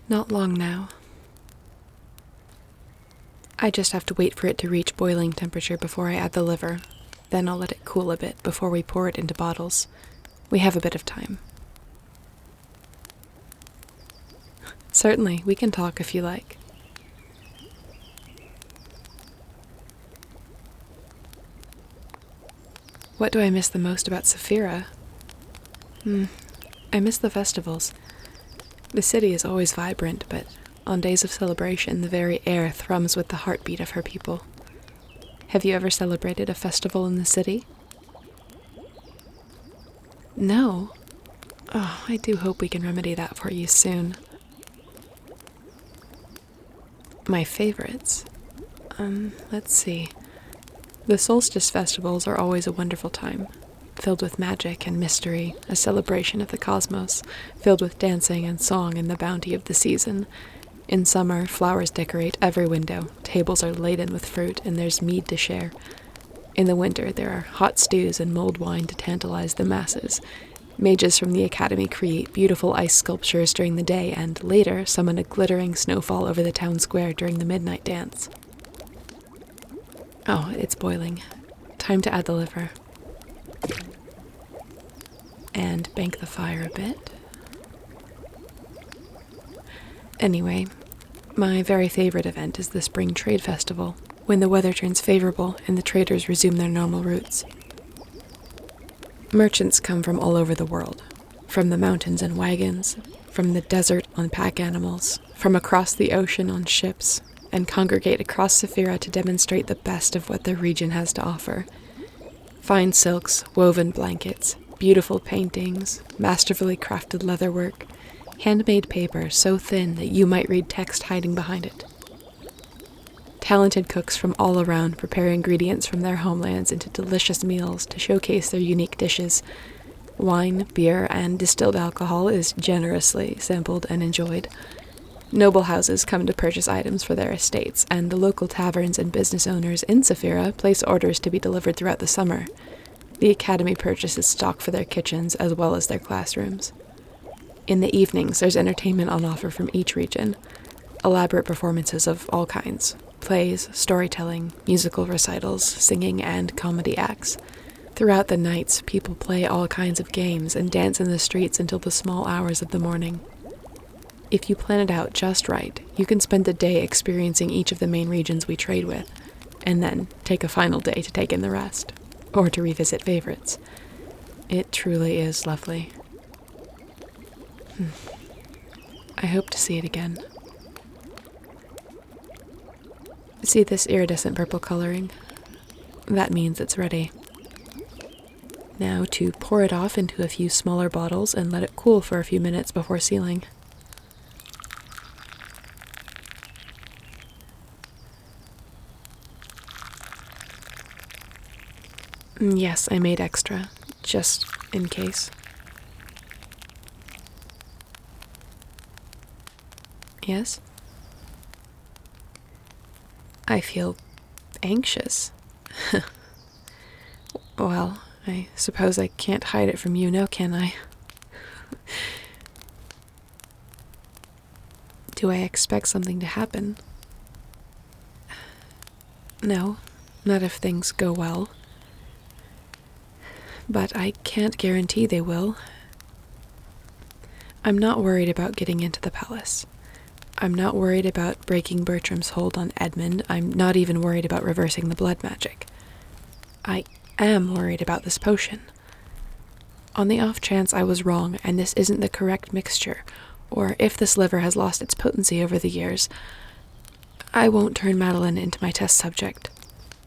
Not long now. I just have to wait for it to reach boiling temperature before I add the liver. Then I'll let it cool a bit before we pour it into bottles. We have a bit of time. Certainly, we can talk if you like. What do I miss the most about Saphira? I miss the festivals. The city is always vibrant, but on days of celebration, the very air thrums with the heartbeat of her people. Have you ever celebrated a festival in the city? No. Oh, I do hope we can remedy that for you soon. My favorites? Let's see. The solstice festivals are always a wonderful time, filled with magic and mystery, a celebration of the cosmos, filled with dancing and song and the bounty of the season. In summer, flowers decorate every window, tables are laden with fruit, and there's mead to share. In the winter, there are hot stews and mulled wine to tantalize the masses. Mages from the Academy create beautiful ice sculptures during the day, and later summon a glittering snowfall over the town square during the midnight dance. Oh, it's boiling. Time to add the liver. And bank the fire a bit. Anyway, my very favorite event is the Spring Trade Festival, when the weather turns favorable and the traders resume their normal routes. Merchants come from all over the world, from the mountains in wagons, from the desert on pack animals, from across the ocean on ships, and congregate across Saphira to demonstrate the best of what their region has to offer. Fine silks, woven blankets, beautiful paintings, masterfully crafted leatherwork, handmade paper so thin that you might read text hiding behind it. Talented cooks from all around prepare ingredients from their homelands into delicious meals to showcase their unique dishes. Wine, beer, and distilled alcohol is generously sampled and enjoyed. Noble houses come to purchase items for their estates, and the local taverns and business owners in Saphira place orders to be delivered throughout the summer. The Academy purchases stock for their kitchens as well as their classrooms. In the evenings, there's entertainment on offer from each region. Elaborate performances of all kinds. Plays, storytelling, musical recitals, singing, and comedy acts. Throughout the nights, people play all kinds of games and dance in the streets until the small hours of the morning. If you plan it out just right, you can spend the day experiencing each of the main regions we trade with, and then take a final day to take in the rest, or to revisit favorites. It truly is lovely. I hope to see it again. See this iridescent purple coloring? That means it's ready. Now to pour it off into a few smaller bottles and let it cool for a few minutes before sealing. Yes, I made extra, just in case. Yes? I feel anxious. Well, I suppose I can't hide it from you now, can I? Do I expect something to happen? No, not if things go well. But I can't guarantee they will. I'm not worried about getting into the palace. I'm not worried about breaking Bertram's hold on Edmund. I'm not even worried about reversing the blood magic. I am worried about this potion. On the off chance I was wrong and this isn't the correct mixture, or if this liver has lost its potency over the years, I won't turn Madeline into my test subject.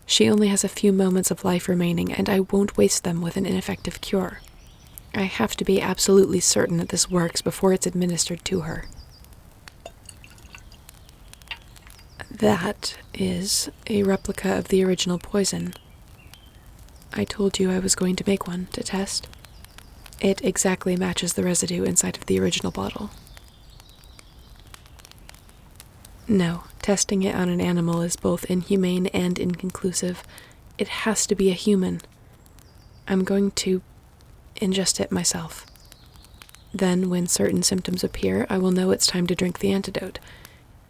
She only has a few moments of life remaining, and I won't waste them with an ineffective cure. I have to be absolutely certain that this works before it's administered to her. That is a replica of the original poison. I told you I was going to make one to test. It exactly matches the residue inside of the original bottle. No, testing it on an animal is both inhumane and inconclusive. It has to be a human. I'm going to ingest it myself. Then, when certain symptoms appear, I will know it's time to drink the antidote.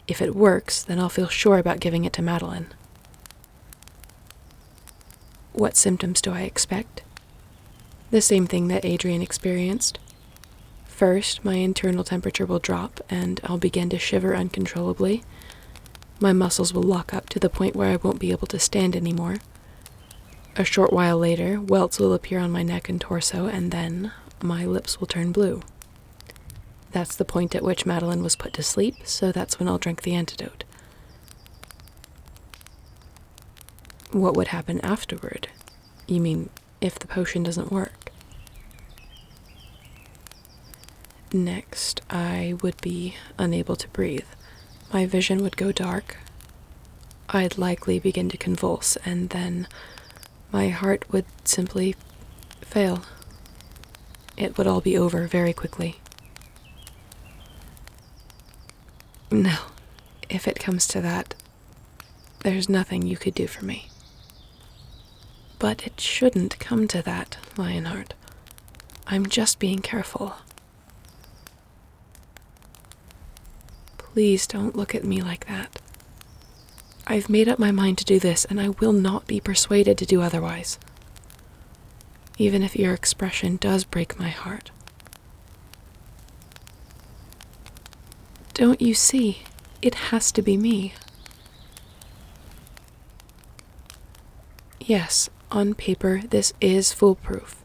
If it works, then I'll feel sure about giving it to Madeline. What symptoms do I expect? The same thing that Adrian experienced. First, my internal temperature will drop, and I'll begin to shiver uncontrollably. My muscles will lock up to the point where I won't be able to stand anymore. A short while later, welts will appear on my neck and torso, and then my lips will turn blue. That's the point at which Madeline was put to sleep, so that's when I'll drink the antidote. What would happen afterward? You mean, if the potion doesn't work? Next, I would be unable to breathe. My vision would go dark. I'd likely begin to convulse, and then my heart would simply fail. It would all be over very quickly. No, if it comes to that, there's nothing you could do for me. But it shouldn't come to that, Lionheart. I'm just being careful. Please don't look at me like that. I've made up my mind to do this, and I will not be persuaded to do otherwise. Even if your expression does break my heart. Don't you see? It has to be me. Yes, on paper, this is foolproof.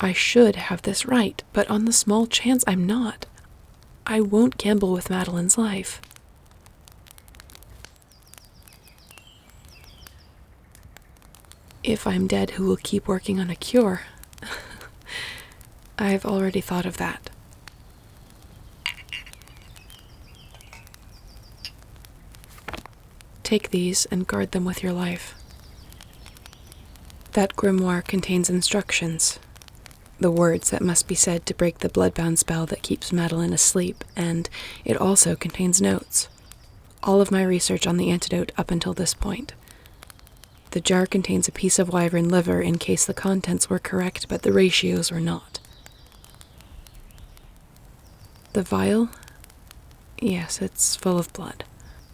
I should have this right, but on the small chance I'm not. I won't gamble with Madeline's life. If I'm dead, who will keep working on a cure? I've already thought of that. Take these and guard them with your life. That grimoire contains instructions. The words that must be said to break the bloodbound spell that keeps Madeline asleep, and it also contains notes. All of my research on the antidote up until this point. The jar contains a piece of wyvern liver in case the contents were correct, but the ratios were not. The vial? Yes, it's full of blood.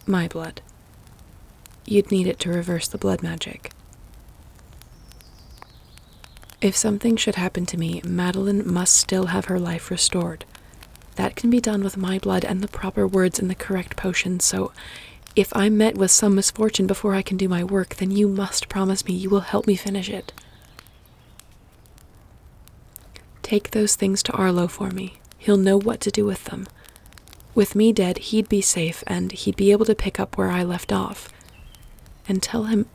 My blood. You'd need it to reverse the blood magic. If something should happen to me, Madeline must still have her life restored. That can be done with my blood and the proper words in the correct potion, so if I'm met with some misfortune before I can do my work, then you must promise me you will help me finish it. Take those things to Arlo for me. He'll know what to do with them. With me dead, he'd be safe, and he'd be able to pick up where I left off. And tell him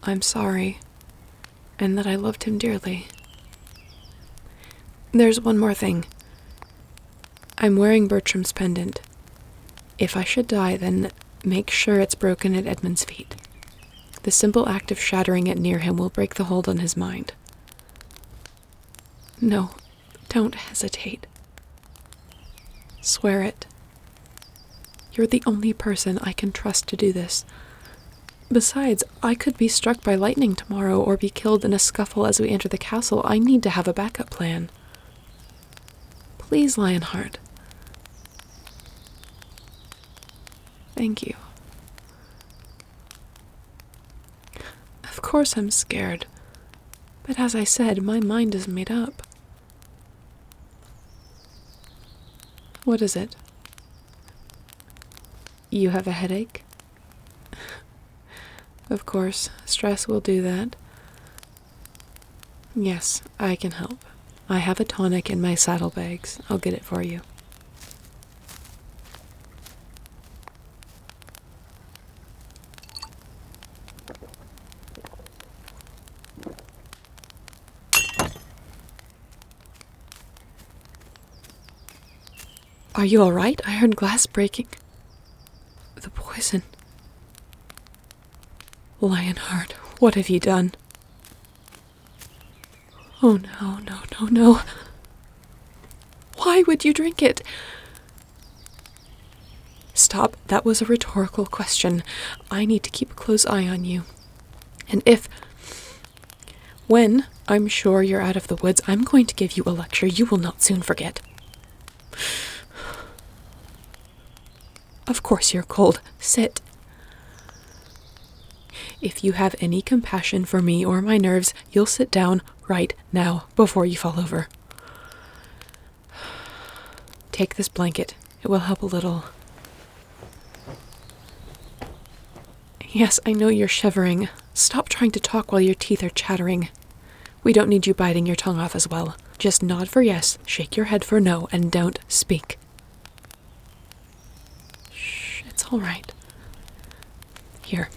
I'm sorry, and that I loved him dearly. There's one more thing. I'm wearing Bertram's pendant. If I should die, then make sure it's broken at Edmund's feet. The simple act of shattering it near him will break the hold on his mind. No, don't hesitate. Swear it. You're the only person I can trust to do this. Besides, I could be struck by lightning tomorrow or be killed in a scuffle as we enter the castle. I need to have a backup plan. Please, Lionheart. Thank you. Of course I'm scared. But as I said, my mind is made up. What is it? You have a headache? Of course, stress will do that. Yes, I can help. I have a tonic in my saddlebags. I'll get it for you. Are you all right? I heard glass breaking. The poison. Lionheart, what have you done? Oh no, no, no, no. Why would you drink it? Stop, that was a rhetorical question. I need to keep a close eye on you. And if... When I'm sure you're out of the woods, I'm going to give you a lecture you will not soon forget. Of course you're cold. Sit. If you have any compassion for me or my nerves, you'll sit down right now before you fall over. Take this blanket. It will help a little. Yes, I know you're shivering. Stop trying to talk while your teeth are chattering. We don't need you biting your tongue off as well. Just nod for yes, shake your head for no, and don't speak. Shh, it's all right. Here,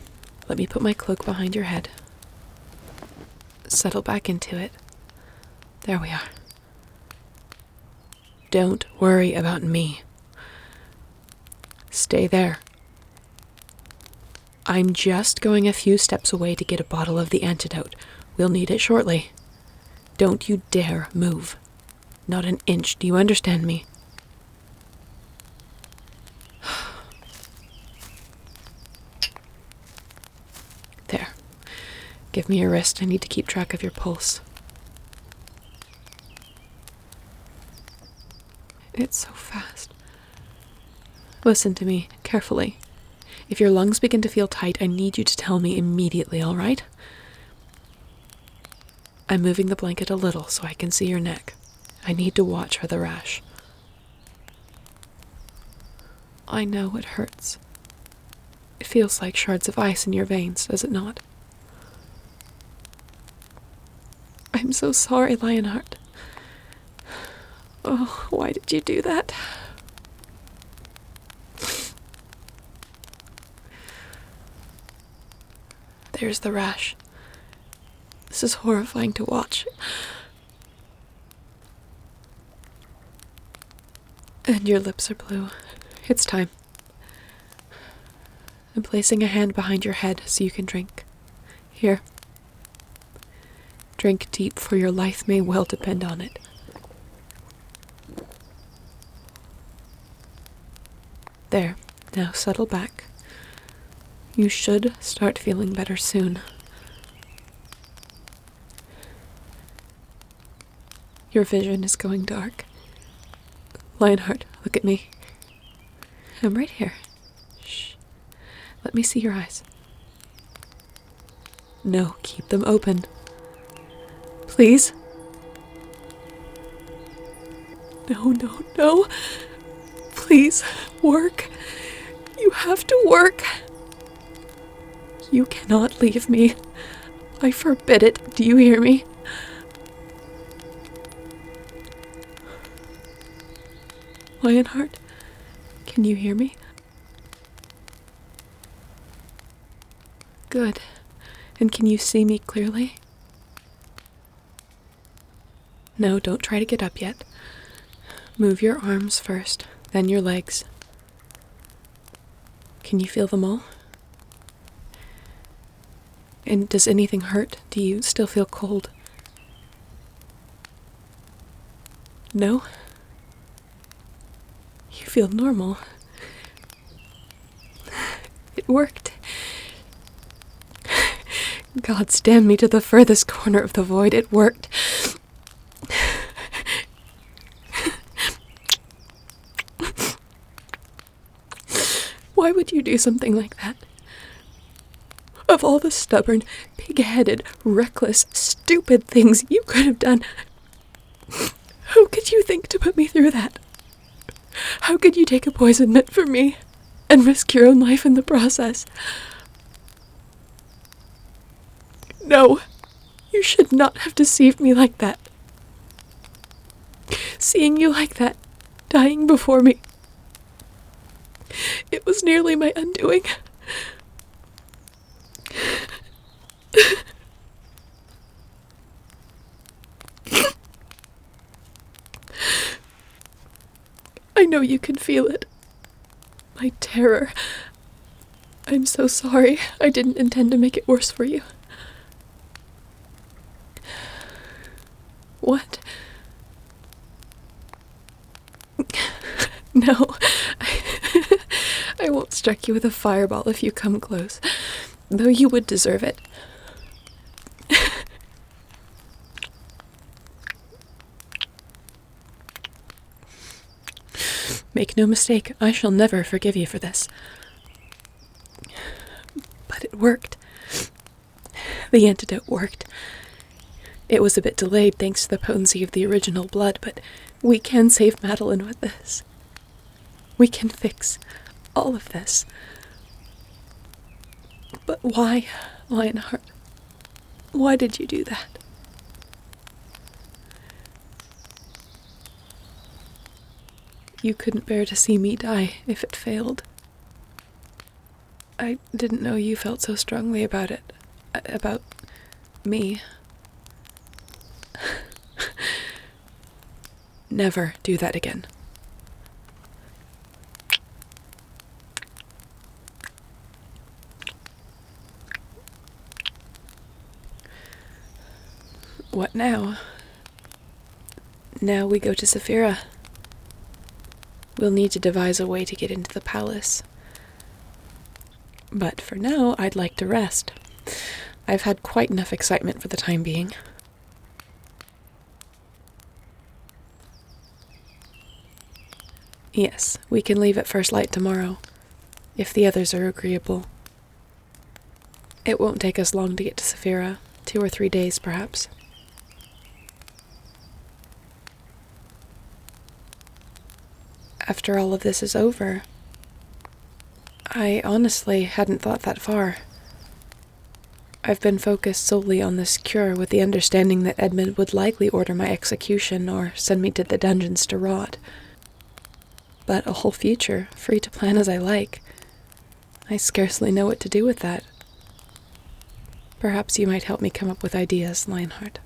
let me put my cloak behind your head. Settle back into it. There we are. Don't worry about me. Stay there. I'm just going a few steps away to get a bottle of the antidote. We'll need it shortly. Don't you dare move. Not an inch, do you understand me? There. Give me your wrist. I need to keep track of your pulse. It's so fast. Listen to me carefully. If your lungs begin to feel tight, I need you to tell me immediately, all right? I'm moving the blanket a little so I can see your neck. I need to watch for the rash. I know it hurts. It feels like shards of ice in your veins, does it not? I'm so sorry, Lionheart. Oh, why did you do that? There's the rash. This is horrifying to watch. And your lips are blue. It's time. I'm placing a hand behind your head so you can drink. Here. Drink deep, for your life may well depend on it. There. Now settle back. You should start feeling better soon. Your vision is going dark. Lionheart, look at me. I'm right here. Shh. Let me see your eyes. No, keep them open. Please? No, no, no. Please, work. You have to work. You cannot leave me. I forbid it. Do you hear me? Lionheart, can you hear me? Good. And can you see me clearly? No, don't try to get up yet. Move your arms first, then your legs. Can you feel them all? And does anything hurt? Do you still feel cold? No? You feel normal. It worked. God stand me to the furthest corner of the void. It worked. Why would you do something like that? Of all the stubborn, pig-headed, reckless, stupid things you could have done, how could you think to put me through that? How could you take a poison meant for me and risk your own life in the process? No, you should not have deceived me like that. Seeing you like that, dying before me, it was nearly my undoing. I know you can feel it. My terror. I'm so sorry. I didn't intend to make it worse for you. What? No. I won't strike you with a fireball if you come close, though you would deserve it. Make no mistake, I shall never forgive you for this. But it worked. The antidote worked. It was a bit delayed thanks to the potency of the original blood, but we can save Madeline with this. We can fix all of this. But why, Lionheart? Why did you do that? You couldn't bear to see me die if it failed. I didn't know you felt so strongly about it. About me. Never do that again. What now? Now we go to Saphira. We'll need to devise a way to get into the palace. But for now, I'd like to rest. I've had quite enough excitement for the time being. Yes, we can leave at first light tomorrow, if the others are agreeable. It won't take us long to get to Saphira, 2 or 3 days perhaps. After all of this is over, I honestly hadn't thought that far. I've been focused solely on this cure with the understanding that Edmund would likely order my execution or send me to the dungeons to rot. But a whole future, free to plan as I like. I scarcely know what to do with that. Perhaps you might help me come up with ideas, Lionheart.